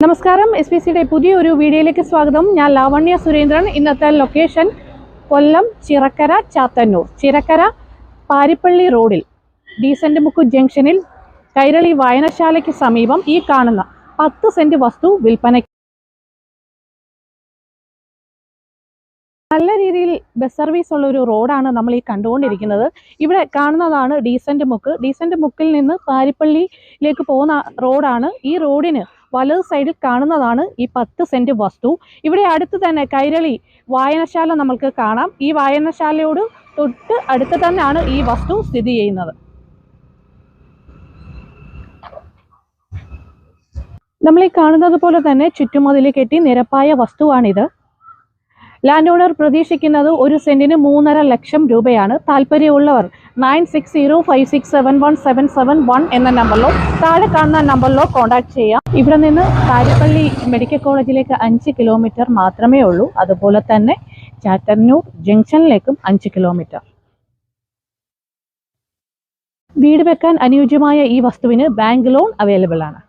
നമസ്കാരം, SPCയുടെ പുതിയൊരു വീഡിയോയിലേക്ക് സ്വാഗതം. ഞാൻ ലാവണ്യ സുരേന്ദ്രൻ. ഇന്നത്തെ ലൊക്കേഷൻ കൊല്ലം ചിറക്കര ചാത്തന്നൂർ. ചിറക്കര പാരിപ്പള്ളി റോഡിൽ ഡീസന്റ് മുക്ക് ജംഗ്ഷനിൽ കൈരളി വായനശാലയ്ക്ക് സമീപം ഈ കാണുന്ന 10 സെന്റ് വസ്തു വിൽപ്പനയ്ക്ക്. നല്ല രീതിയിൽ ബസ് സർവീസ് ഉള്ള ഒരു റോഡാണ് നമ്മൾ ഈ കണ്ടുകൊണ്ടിരിക്കുന്നത്. ഇവിടെ കാണുന്നതാണ് ഡീസന്റ് മുക്ക്. ഡീസന്റ് മുക്കിൽ നിന്ന് പാരിപ്പള്ളിയിലേക്ക് പോകുന്ന റോഡാണ്. ഈ റോഡിന് വലത് സൈഡിൽ കാണുന്നതാണ് ഈ 10 സെന്റ് വസ്തു. ഇവിടെ അടുത്ത് തന്നെ കൈരളി വായനശാല നമ്മൾക്ക് കാണാം. ഈ വായനശാലയോട് തൊട്ട് അടുത്ത് തന്നെയാണ് ഈ വസ്തു സ്ഥിതി ചെയ്യുന്നത്. നമ്മൾ ഈ കാണുന്നത് പോലെ തന്നെ ചുറ്റുമതിൽ കെട്ടി നിരപ്പായ വസ്തുവാണിത്. ലാൻഡ് ഓണർ പ്രതീക്ഷിക്കുന്നത് 1 സെന്റിന് 3.5 ലക്ഷം രൂപയാണ്. താല്പര്യമുള്ളവർ 9605671771 എന്ന നമ്പറിലോ താഴെ കാണുന്ന നമ്പറിലോ കോൺടാക്ട് ചെയ്യാം. ഇവിടെ നിന്ന് പാരിപ്പള്ളി മെഡിക്കൽ കോളേജിലേക്ക് 5 കിലോമീറ്റർ മാത്രമേ ഉള്ളൂ. അതുപോലെ തന്നെ ചാത്തന്നൂർ ജംഗ്ഷനിലേക്കും 5 കിലോമീറ്റർ. വീട് വെക്കാൻ അനുയോജ്യമായ ഈ വസ്തുവിന് ബാങ്ക് ലോൺ അവൈലബിൾ ആണ്.